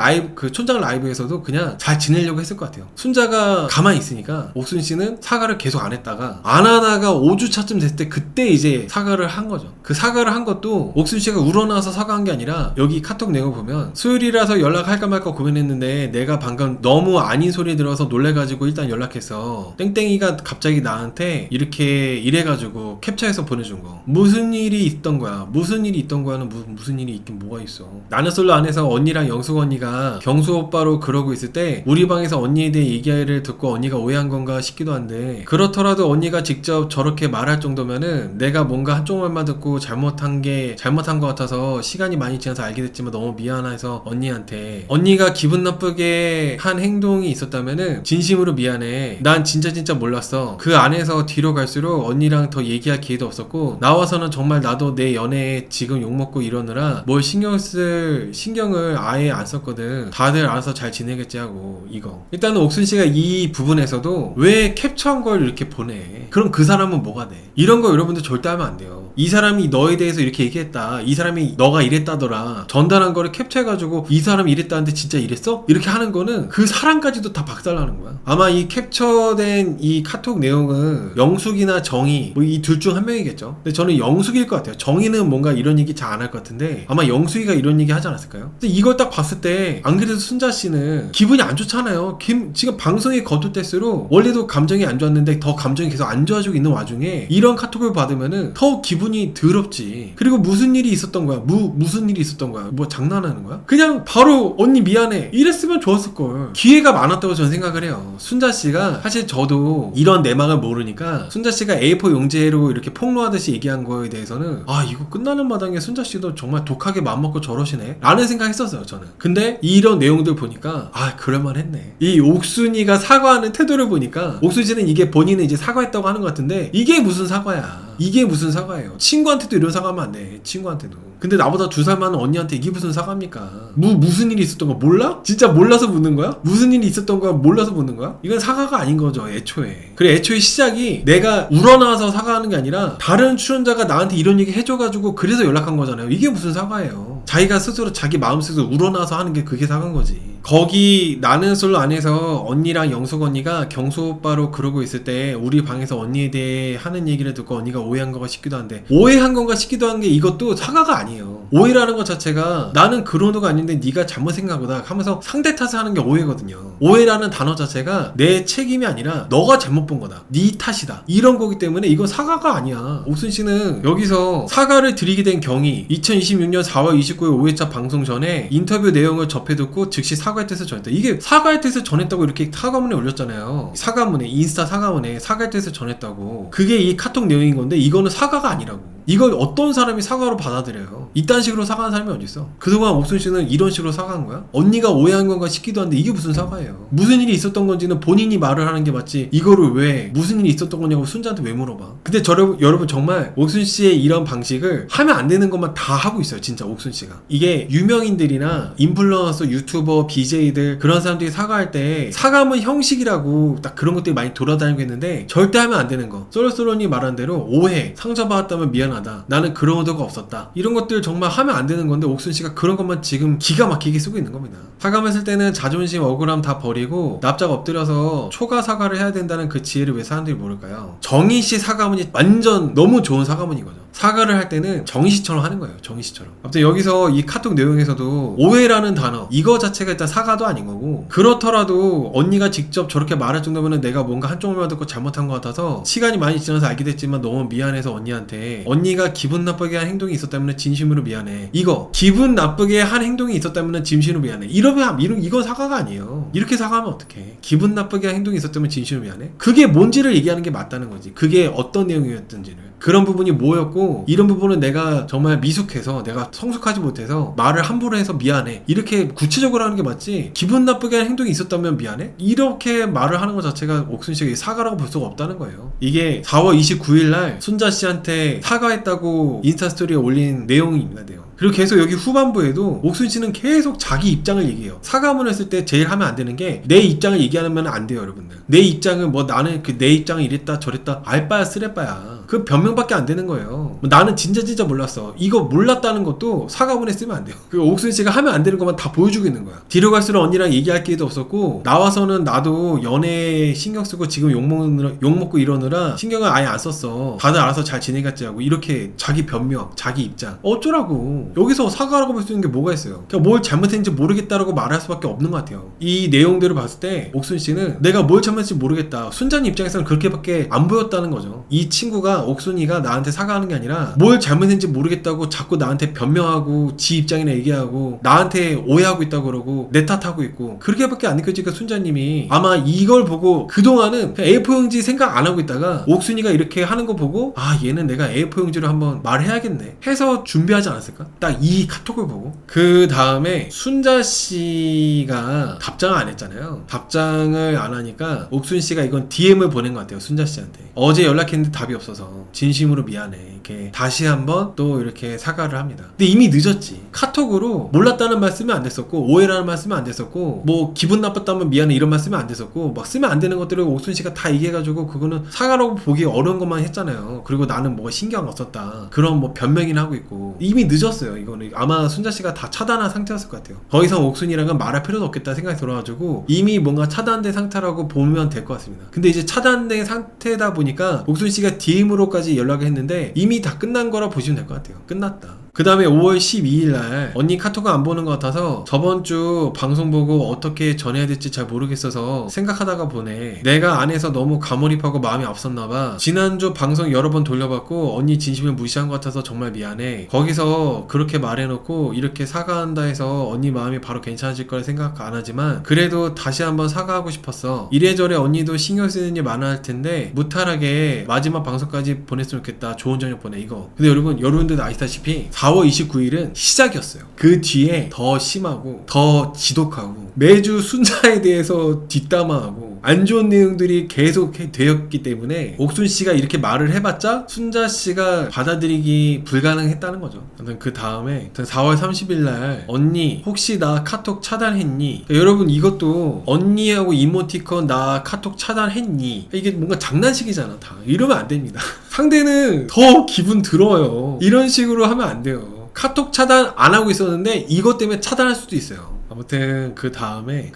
촌장 라이브에서도 그냥 잘 지내려고 했을 것 같아요. 순자가 가만히 있으니까 옥순 씨는 사과를 계속 안 했다가 안 하다가 5주차쯤 됐을 때 그때 이제 사과를 한 거죠. 그 사과를 한 것도 옥순 씨가 우러나서 사과한 게 아니라 여기 카톡 내용을 보면 수요일이라서 연락할까 말까 고민했는데 내가 방금 너무 아닌 소리 들어서 놀래가지고 일단 연락했어. 땡땡이가 갑자기 나한테 이렇게 이래가지고 캡처해서 보내준 거. 무슨 일이 있던 거야. 무슨 일이 있던 거야는 무슨 일이 있긴 뭐가 있어. 나는 솔로 안에서 언니랑 언니랑 영숙 언니가 경수 오빠로 그러고 있을 때 우리 방에서 언니에 대해 얘기를 듣고 언니가 오해한 건가 싶기도 한데, 그렇더라도 언니가 직접 저렇게 말할 정도면은 내가 뭔가 한쪽 말만 듣고 잘못한 것 같아서 시간이 많이 지나서 알게 됐지만 너무 미안해서 언니한테, 언니가 기분 나쁘게 한 행동이 있었다면은 진심으로 미안해. 난 진짜 몰랐어. 그 안에서 뒤로 갈수록 언니랑 더 얘기할 기회도 없었고, 나와서는 정말 나도 내 연애에 지금 욕먹고 이러느라 뭘 신경을 아예 안 썼거든. 다들 알아서 잘 지내겠지 하고. 이거 일단은 옥순씨가 이 부분에서도 왜 캡처한 걸 이렇게 보내? 그럼 그 사람은 뭐가 돼? 이런 거 여러분들 절대 하면 안 돼요. 이 사람이 너에 대해서 이렇게 얘기했다, 이 사람이 너가 이랬다더라, 전달한 거를 캡처해가지고 이 사람이 이랬다는데 진짜 이랬어? 이렇게 하는 거는 그 사람까지도 다 박살나는 거야. 아마 이 캡처된 이 카톡 내용은 영숙이나 정희 뭐 이 둘 중 한 명이겠죠. 근데 저는 영숙일 것 같아요. 정희는 뭔가 이런 얘기 잘 안 할 것 같은데 아마 영숙이가 이런 얘기 하지 않았을까요? 근데 이걸 딱 봤을 때 안 그래도 순자씨는 기분이 안 좋잖아요. 지금 방송이 거듭될수록 원래도 감정이 안 좋았는데 더 감정이 계속 안 좋아지고 있는 와중에 이런 카톡을 받으면은 더 기분이 더럽지. 그리고 무슨 일이 있었던 거야? 무슨 일이 있었던 거야? 뭐 장난하는 거야? 그냥 바로 언니 미안해 이랬으면 좋았을걸. 기회가 많았다고 저는 생각을 해요. 순자씨가, 사실 저도 이런 내막을 모르니까 순자씨가 A4 용지로 이렇게 폭로하듯이 얘기한 거에 대해서는 아, 이거 끝나는 마당에 순자씨도 정말 독하게 마음먹고 저러시네 라는 생각했었어요 저는. 근데 이런 내용들 보니까 아, 그럴만했네. 이 옥순이가 사과하는 태도를 보니까 옥순이는 이게 본인은 이제 사과했다고 하는 것 같은데 이게 무슨 사과야. 이게 무슨 사과예요. 친구한테도 이런 사과하면 안 돼. 친구한테도. 근데 나보다 2살 많은 언니한테 이게 무슨 사과입니까? 무슨 일이 있었던 거 몰라? 진짜 몰라서 묻는 거야? 무슨 일이 있었던 거야 몰라서 묻는 거야? 이건 사과가 아닌 거죠, 애초에. 그래, 애초에 시작이 내가 우러나와서 사과하는 게 아니라 다른 출연자가 나한테 이런 얘기 해줘가지고 그래서 연락한 거잖아요. 이게 무슨 사과예요? 자기가 스스로 자기 마음속에서 우러나와서 하는 게 그게 사과인 거지. 거기 나는 솔로 안에서 언니랑 영숙 언니가 경수 오빠로 그러고 있을 때 우리 방에서 언니에 대해 하는 얘기를 듣고 언니가 오해한 건가 싶기도 한데, 오해한 건가 싶기도 한 게 이것도 사과가 아니에요. 오해라는 것 자체가 나는 그런 거가 아닌데 네가 잘못 생각하다 하면서 상대 탓을 하는 게 오해거든요. 오해라는 단어 자체가 내 책임이 아니라 너가 잘못 본 거다, 네 탓이다, 이런 거기 때문에 이건 사과가 아니야. 옥순 씨는 여기서 사과를 드리게 된 경위, 2026년 4월 29일 5회차 방송 전에 인터뷰 내용을 접해 듣고 즉시 사과의 뜻을 전했다. 이게 사과의 뜻을 전했다고 이렇게 사과문에 올렸잖아요. 사과문에, 인스타 사과문에 사과의 뜻을 전했다고. 그게 이 카톡 내용인 건데 이거는 사과가 아니라고. 이걸 어떤 사람이 사과로 받아들여요? 이딴 식으로 사과하는 사람이 어딨어? 그동안 옥순 씨는 이런 식으로 사과한 거야? 언니가 오해한 건가 싶기도 한데 이게 무슨 사과예요? 무슨 일이 있었던 건지는 본인이 말을 하는 게 맞지, 이거를 왜 무슨 일이 있었던 거냐고 순자한테 왜 물어봐? 근데 여러분 정말 옥순 씨의 이런 방식을 하면 안 되는 것만 다 하고 있어요, 진짜 옥순 씨가. 이게 유명인들이나 인플루언서, 유튜버, BJ들 그런 사람들이 사과할 때 사과문 형식이라고 딱 그런 것들이 많이 돌아다니고 있는데 절대 하면 안 되는 거. 쏠쏠언니 말한 대로 오해, 상처받았다면 미안하다, 나는 그런 의도가 없었다, 이런 것들 정말 하면 안 되는 건데 옥순 씨가 그런 것만 지금 기가 막히게 쓰고 있는 겁니다. 사과했을 때는 자존심, 억울함 다 버리고 납작 엎드려서 초가 사과를 해야 된다는 그 지혜를 왜 사람들이 모를까요? 정희 씨 사과문이 완전 너무 좋은 사과문인 거죠. 사과를 할 때는 정희 씨처럼 하는 거예요, 정희 씨처럼. 아무튼 여기서 이 카톡 내용에서도 오해라는 단어, 이거 자체가 일단 사과도 아닌 거고, 그렇더라도 언니가 직접 저렇게 말할 정도면 내가 뭔가 한쪽만 듣고 잘못한 것 같아서 시간이 많이 지나서 알게 됐지만 너무 미안해서 언니한테, 언니가 기분 나쁘게 한 행동이 있었다면 진심으로 미안해, 이거 기분 나쁘게 한 행동이 있었다면 진심으로 미안해, 이건 사과가 아니에요. 이렇게 사과하면 어떡해. 기분 나쁘게 한 행동이 있었다면 진심으로 미안해, 그게 뭔지를 얘기하는 게 맞다는 거지. 그게 어떤 내용이었던지를, 그런 부분이 뭐였고 이런 부분은 내가 정말 미숙해서, 내가 성숙하지 못해서 말을 함부로 해서 미안해, 이렇게 구체적으로 하는 게 맞지, 기분 나쁘게 한 행동이 있었다면 미안해? 이렇게 말을 하는 것 자체가 옥순씨가 사과라고 볼 수가 없다는 거예요. 이게 4월 29일 날 순자씨한테 사과했다고 인스타스토리에 올린 내용입니다. 그리고 계속 여기 후반부에도 옥순씨는 계속 자기 입장을 얘기해요. 사과문을 쓸 때 제일 하면 안 되는 게 내 입장을 얘기하면 안 돼요, 여러분들. 내 입장은 뭐 나는 내 입장은 이랬다 저랬다 알바야 쓰레빠야, 그 변명밖에 안 되는 거예요. 나는 진짜 몰랐어, 이거 몰랐다는 것도 사과문에 쓰면 안 돼요. 그 옥순씨가 하면 안 되는 것만 다 보여주고 있는 거야. 뒤로 갈수록 언니랑 얘기할 기회도 없었고, 나와서는 나도 연애에 신경 쓰고 지금 욕먹고 이러느라 신경을 아예 안 썼어, 다들 알아서 잘 지내겠지 하고 이렇게 자기 변명, 자기 입장. 어쩌라고. 여기서 사과라고 볼 수 있는 게 뭐가 있어요? 그냥 뭘 잘못했는지 모르겠다라고 말할 수밖에 없는 것 같아요. 이 내용들을 봤을 때 옥순씨는 내가 뭘 잘못 잘못했지 모르겠다. 순자님 입장에서는 그렇게밖에 안 보였다는 거죠. 이 친구가 옥순이가 나한테 사과하는 게 아니라 뭘 잘못했는지 모르겠다고 자꾸 나한테 변명하고 지 입장이나 얘기하고 나한테 오해하고 있다고 그러고 내 탓하고 있고 그렇게밖에 안 느껴지니까 순자님이 아마 이걸 보고 그동안은 A4 용지 생각 안 하고 있다가 옥순이가 이렇게 하는 거 보고 아 얘는 내가 A4 용지로 한번 말해야겠네 해서 준비하지 않았을까? 딱 이 카톡을 보고 그 다음에 순자씨가 답장을 안 했잖아요. 답장을 안 하니까 옥순씨가 이건 DM을 보낸 것 같아요. 순자씨한테 어제 연락했는데 답이 없어서 진심으로 미안해 이렇게 다시 한번 또 이렇게 사과를 합니다. 근데 이미 늦었지. 카톡으로 몰랐다는 말 쓰면 안 됐었고 오해라는 말 쓰면 안 됐었고 뭐 기분 나빴다면 미안해 이런 말 쓰면 안 됐었고 막 쓰면 안 되는 것들을 옥순씨가 다 얘기해가지고 그거는 사과라고 보기 어려운 것만 했잖아요. 그리고 나는 뭐가 신경 없었다 그런 뭐 변명이나 하고 있고 이미 늦었어요. 이거는 아마 순자씨가 다 차단한 상태였을 것 같아요. 더 이상 옥순이랑은 말할 필요도 없겠다 생각이 들어가지고 이미 뭔가 차단된 상태라고 보면 될 것 같습니다. 근데 이제 차단된 상태다 보니까 옥순씨가 DM으로까지 연락을 했는데 이미 다 끝난 거라 보시면 될 것 같아요. 끝났다. 그 다음에 5월 12일날 언니 카톡을 안 보는 것 같아서 저번 주 방송 보고 어떻게 전해야 될지 잘 모르겠어서 생각하다가 보내. 내가 안에서 너무 과몰입하고 마음이 앞섰나봐. 지난주 방송 여러 번 돌려봤고 언니 진심을 무시한 것 같아서 정말 미안해. 거기서 그렇게 말해놓고 이렇게 사과한다 해서 언니 마음이 바로 괜찮아질 거라 생각 안 하지만 그래도 다시 한번 사과하고 싶었어. 이래저래 언니도 신경 쓰는 일 많아 할 텐데 무탈하게 마지막 방송까지 보냈으면 좋겠다. 좋은 저녁 보내 이거. 근데 여러분들 아시다시피 4월 29일은 시작이었어요. 그 뒤에 더 심하고 더 지독하고 매주 순자에 대해서 뒷담화하고 안 좋은 내용들이 계속 되었기 때문에 옥순씨가 이렇게 말을 해봤자 순자씨가 받아들이기 불가능했다는 거죠. 아무튼 그 다음에 4월 30일날 언니 혹시 나 카톡 차단했니? 여러분 이것도 언니하고 이모티콘 나 카톡 차단했니? 이게 뭔가 장난식이잖아. 다 이러면 안 됩니다. 상대는 더 기분 들어요. 이런 식으로 하면 안 돼요. 카톡 차단 안 하고 있었는데 이것 때문에 차단할 수도 있어요. 아무튼 그 다음에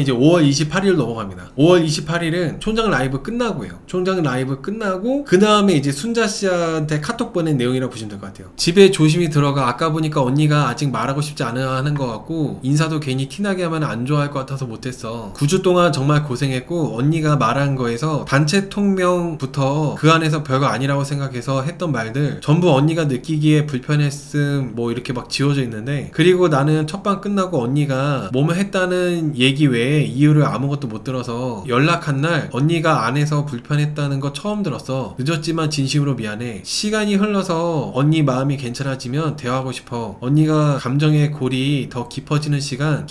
이제 5월 28일 넘어갑니다. 5월 28일은 총장 라이브 끝나고요. 총장 라이브 끝나고 그 다음에 이제 순자씨한테 카톡 보낸 내용이라고 보시면 될 것 같아요. 집에 조심히 들어가. 아까 보니까 언니가 아직 말하고 싶지 않아 하는 것 같고 인사도 괜히 티나게 하면 안 좋아할 것 같아서 못했어. 9주 동안 정말 고생했고 언니가 말한 거에서 단체 통명부터 그 안에서 별거 아니라고 생각해서 했던 말들 전부 언니가 느끼기에 불편했음 뭐 이렇게 막 지워져 있는데 그리고 나는 첫방 끝나고 언니가 뭐뭐 했다는 얘기 외에 이유를 아무것도 못 들어서 연락한 날 언니가 안에서 불편했다는 거 처음 들었어. 늦었지만 진심으로 미안해. 시간이 흘러서 언니 마음이 괜찮아지면 대화하고 싶어. 언니가 감정의 골이 더 깊어지는 시간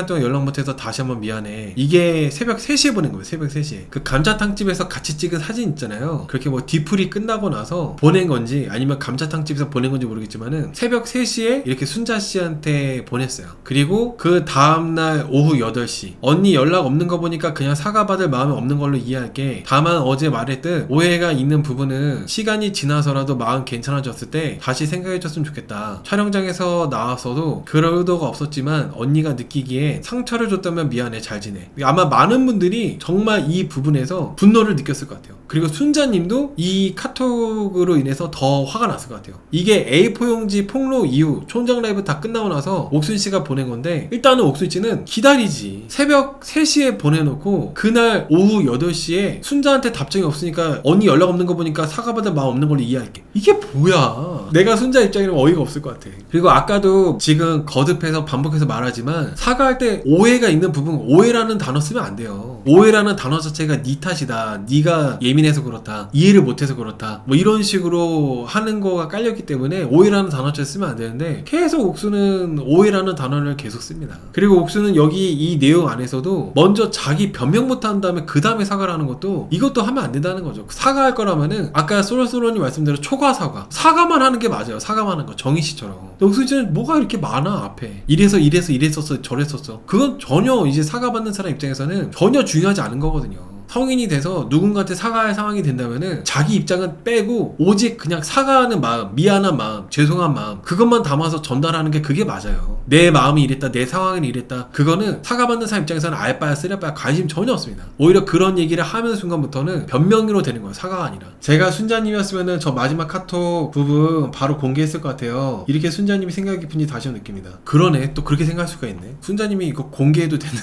동안 연락 못해서 다시 한번 미안해. 이게 새벽 3시에 보낸 거예요. 새벽 3시에 그 감자탕집에서 같이 찍은 사진 있잖아요. 그렇게 뭐 뒤풀이 끝나고 나서 보낸 건지 아니면 감자탕집에서 보낸 건지 모르겠지만은 새벽 3시에 이렇게 순자씨한테 보냈어요. 그리고 그 다음날 오후 8시 언니 연락 없는 거 보니까 그냥 사과받을 마음이 없는 걸로 이해할게. 다만 어제 말했듯 오해가 있는 부분은 시간이 지나서라도 마음 괜찮아졌을 때 다시 생각해줬으면 좋겠다. 촬영장에서 나왔어도 그럴 의도가 없었지만 언니가 느끼기에 상처를 줬다면 미안해. 잘 지내. 아마 많은 분들이 정말 이 부분에서 분노를 느꼈을 것 같아요. 그리고 순자님도 이 카톡으로 인해서 더 화가 났을 것 같아요. 이게 A4 용지 폭로 이후 총장 라이브 다 끝나고 나서 옥순씨가 보낸 건데 일단은 옥순씨는 기다리지. 새벽 3시에 보내놓고 그날 오후 8시에 순자한테 답장이 없으니까 언니 연락 없는 거 보니까 사과받을 마음 없는 걸로 이해할게. 이게 뭐야. 내가 순자 입장이라면 어이가 없을 것 같아. 그리고 아까도 지금 거듭해서 반복해서 말하지만 사과할 때 오해가 있는 부분 오해라는 단어 쓰면 안 돼요. 오해라는 단어 자체가 네 탓이다. 네가 예민해서 그렇다. 이해를 못해서 그렇다. 뭐 이런 식으로 하는 거가 깔렸기 때문에 오해라는 단어 자체 쓰면 안 되는데 계속 옥수는 오해라는 단어를 계속 씁니다. 그리고 옥수는 여기 이 내용 안에서도 먼저 자기 변명부터 한 다음에 그 다음에 사과를 하는 것도 이것도 하면 안 된다는 거죠. 사과할 거라면은 아까 소로소로님 말씀대로 초과 사과만 하는 게 맞아요. 사과만 하는 거 정희씨처럼. 옥수는 뭐가 이렇게 많아 앞에 이랬었어 저랬었어. 그건 전혀 이제 사과받는 사람 입장에서는 전혀 중요하지 않은 거거든요. 성인이 돼서 누군가한테 사과할 상황이 된다면은 자기 입장은 빼고 오직 그냥 사과하는 마음, 미안한 마음, 죄송한 마음 그것만 담아서 전달하는 게 그게 맞아요. 내 마음이 이랬다, 내 상황은 이랬다. 그거는 사과받는 사람 입장에서는 알바야 쓰레빠야 관심 전혀 없습니다. 오히려 그런 얘기를 하는 순간부터는 변명으로 되는 거예요. 사과가 아니라. 제가 순자님이었으면은 저 마지막 카톡 부분 바로 공개했을 것 같아요. 이렇게 순자님이 생각이 깊은지 다시 한번 느낍니다. 그러네, 또 그렇게 생각할 수가 있네. 순자님이 이거 공개해도 되는데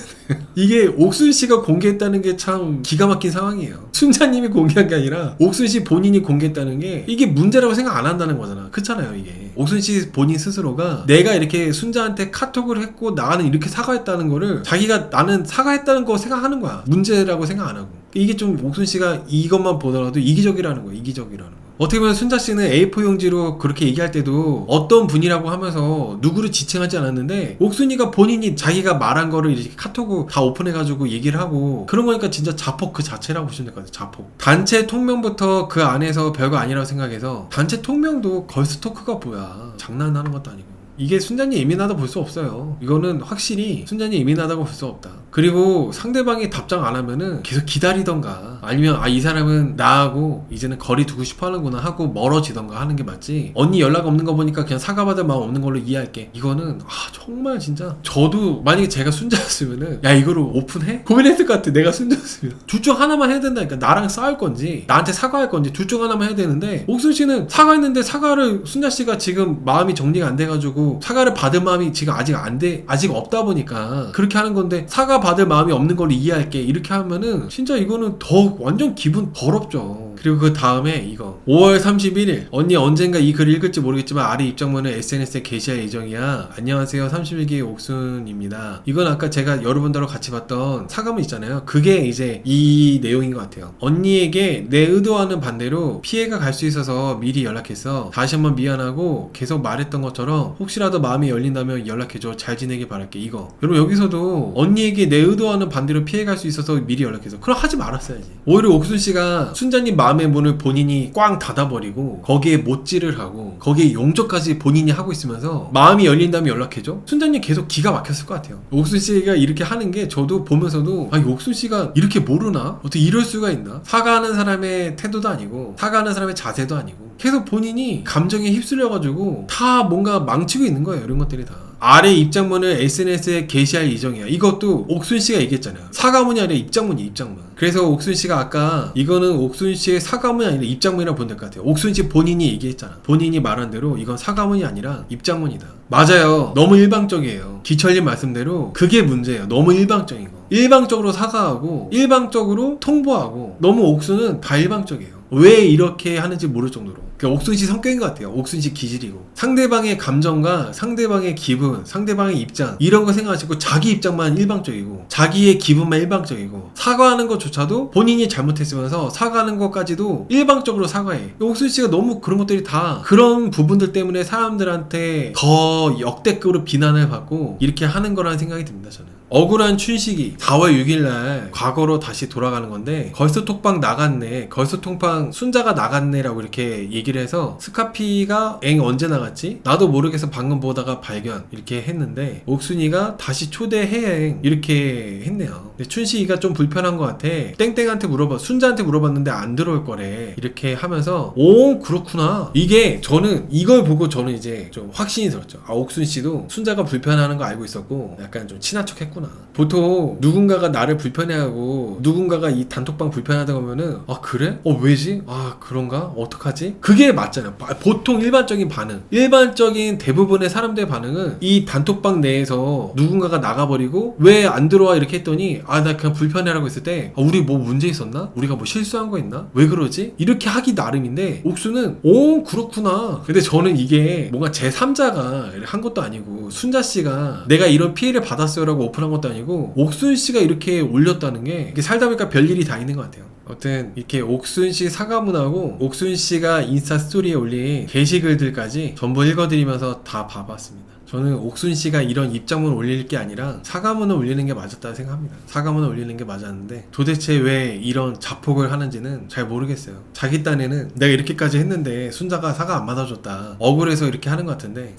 이게 옥순씨가 공개했다는 게 참 기가 막힌 상황이에요. 순자님이 공개한 게 아니라 옥순씨 본인이 공개했다는 게 이게 문제라고 생각 안 한다는 거잖아. 그렇잖아요. 이게 옥순씨 본인 스스로가 내가 이렇게 순자한테 카톡을 했고 나는 이렇게 사과했다는 거를 자기가 나는 사과했다는 거 생각하는 거야. 문제라고 생각 안 하고. 이게 좀 옥순씨가 이것만 보더라도 이기적이라는 거야. 이기적이라는 거. 어떻게 보면 순자씨는 A4 용지로 그렇게 얘기할 때도 어떤 분이라고 하면서 누구를 지칭하지 않았는데 옥순이가 본인이 자기가 말한 거를 이렇게 카톡으로 다 오픈해가지고 얘기를 하고 그런 거니까 진짜 자폭 그 자체라고 보시면 될 것 같아요. 자폭. 단체 통명부터 그 안에서 별거 아니라고 생각해서 단체 통명도 걸스 토크가 뭐야. 장난하는 것도 아니고. 이게 순자님 예민하다 볼 수 없어요. 이거는 확실히 순자님 예민하다고 볼 수 없다. 그리고 상대방이 답장 안 하면은 계속 기다리던가 아니면 아 이 사람은 나하고 이제는 거리 두고 싶어 하는구나 하고 멀어지던가 하는 게 맞지. 언니 연락 없는 거 보니까 그냥 사과받을 마음 없는 걸로 이해할게. 이거는 정말 진짜 저도 만약에 제가 순자였으면은 야 이거를 오픈해? 고민했을 것 같아. 내가 순자였으면 둘 중 하나만 해야 된다니까. 나랑 싸울 건지 나한테 사과할 건지 둘 중 하나만 해야 되는데 옥순씨는 사과했는데 사과를 순자씨가 지금 마음이 정리가 안 돼가지고 사과를 받을 마음이 지금 아직 없다 보니까 그렇게 하는 건데 사과 받을 마음이 없는 걸 이해할게 이렇게 하면은 진짜 이거는 더 완전 기분 더럽죠. 그리고 그 다음에 이거 5월 31일 언니 언젠가 이 글을 읽을지 모르겠지만 아래 입장문을 SNS에 게시할 예정이야. 안녕하세요 31기의 옥순입니다. 이건 아까 제가 여러분들하고 같이 봤던 사과문 있잖아요. 그게 이제 이 내용인 것 같아요. 언니에게 내 의도와는 반대로 피해가 갈 수 있어서 미리 연락했어. 다시 한번 미안하고 계속 말했던 것처럼 혹시라도 마음이 열린다면 연락해줘. 잘 지내길 바랄게. 이거 여러분 여기서도 언니에게 내 의도와는 반대로 피해갈 수 있어서 미리 연락해서 그럼 하지 말았어야지. 오히려 옥순씨가 순자님 마음의 문을 본인이 꽝 닫아버리고 거기에 못질을 하고 거기에 용접까지 본인이 하고 있으면서 마음이 열린다면 연락해줘? 순자님 계속 기가 막혔을 것 같아요. 옥순씨가 이렇게 하는 게 저도 보면서도 이 옥순씨가 이렇게 모르나? 어떻게 이럴 수가 있나? 사과하는 사람의 태도도 아니고 사과하는 사람의 자세도 아니고 계속 본인이 감정에 휩쓸려가지고 다 뭔가 망치고 있는 거예요. 이런 것들이 다. 아래 입장문을 SNS에 게시할 예정이야. 이것도 옥순씨가 얘기했잖아요. 사과문이 아니라 입장문이야. 입장문. 그래서 옥순씨가 아까 이거는 옥순씨의 사과문이 아니라 입장문이라고 보면 될 것 같아요. 옥순씨 본인이 얘기했잖아. 본인이 말한 대로 이건 사과문이 아니라 입장문이다. 맞아요. 너무 일방적이에요. 기철님 말씀대로 그게 문제예요. 너무 일방적인 거. 일방적으로 사과하고 일방적으로 통보하고 너무 옥순은 다 일방적이에요. 왜 이렇게 하는지 모를 정도로. 옥순씨 성격인 것 같아요. 옥순씨 기질이고 상대방의 감정과 상대방의 기분, 상대방의 입장 이런 거 생각하시고 자기 입장만 일방적이고 자기의 기분만 일방적이고 사과하는 것조차도 본인이 잘못했으면서 사과하는 것까지도 일방적으로 사과해. 옥순씨가 너무 그런 것들이 다 그런 부분들 때문에 사람들한테 더 역대급으로 비난을 받고 이렇게 하는 거라는 생각이 듭니다. 저는 억울한 춘식이 4월 6일날 과거로 다시 돌아가는 건데 걸스톡방 나갔네, 걸스톡방 순자가 나갔네 라고 이렇게 얘기를 해서 스카피가 엥 언제 나갔지? 나도 모르겠어 방금 보다가 발견 이렇게 했는데 옥순이가 다시 초대해 이렇게 했네요. 근데 춘식이가 좀 불편한 것 같아. 땡땡한테 순자한테 물어봤는데 안 들어올 거래 이렇게 하면서 오 그렇구나. 이게 저는 이걸 보고 저는 이제 좀 확신이 들었죠. 옥순씨도 순자가 불편해하는 거 알고 있었고 약간 좀 친한 척 했구나. 보통 누군가가 나를 불편해하고 누군가가 이 단톡방 불편하다고 하면은 그래? 왜지? 그런가? 어떡하지? 그게 맞잖아요. 보통 일반적인 반응, 일반적인 대부분의 사람들의 반응은 이 단톡방 내에서 누군가가 나가버리고 왜 안 들어와 이렇게 했더니 나 그냥 불편해라고 했을 때 우리 뭐 문제 있었나? 우리가 뭐 실수한 거 있나? 왜 그러지? 이렇게 하기 나름인데 옥수는 그렇구나. 근데 저는 이게 뭔가 제3자가 한 것도 아니고 순자씨가 내가 이런 피해를 받았어요 라고 오픈한 것도 아니고 옥순씨가 이렇게 올렸다는 게 이게 살다 보니까 별일이 다 있는 것 같아요. 아무튼 이렇게 옥순씨 사과문하고 옥순씨가 인스타 스토리에 올린 게시글들까지 전부 읽어드리면서 다 봐봤습니다. 저는 옥순씨가 이런 입장문 올릴 게 아니라 사과문을 올리는 게 맞았다고 생각합니다. 사과문을 올리는 게 맞았는데 도대체 왜 이런 자폭을 하는지는 잘 모르겠어요. 자기 딴에는 내가 이렇게까지 했는데 순자가 사과 안 받아줬다 억울해서 이렇게 하는 것 같은데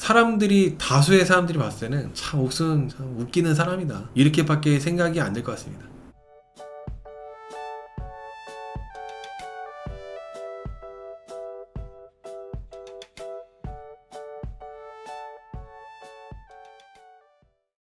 다수의 사람들이 봤을 때는 참 옥순 참 웃기는 사람이다 이렇게밖에 생각이 안 들 것 같습니다.